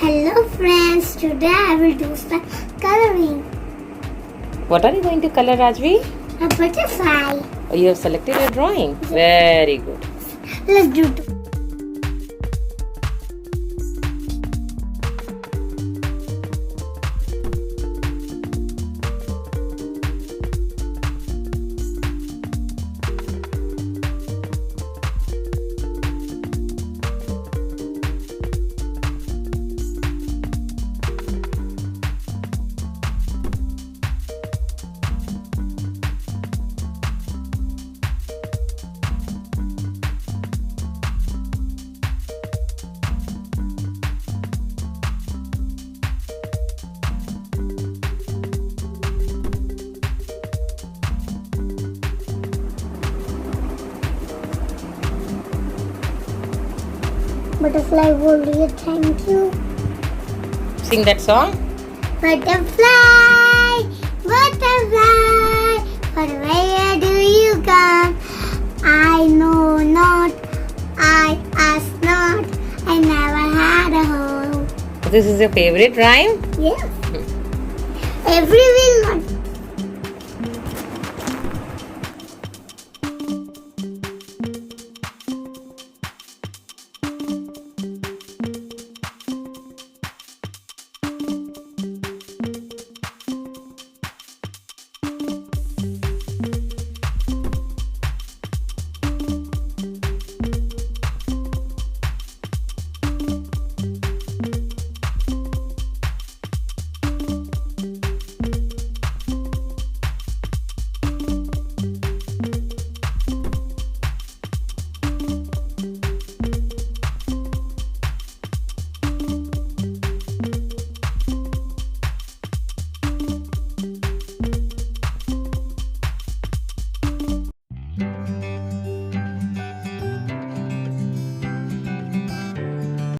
Hello friends, today I will do some coloring. What are you going to color, Rajvi? A butterfly. Oh, you have selected your drawing. Very good. Let's do it. Butterfly warrior, thank you. Sing that song. Butterfly, butterfly, but where do you come? I know not, I ask not, I never had a home. This is your favorite rhyme? Yes. Every will not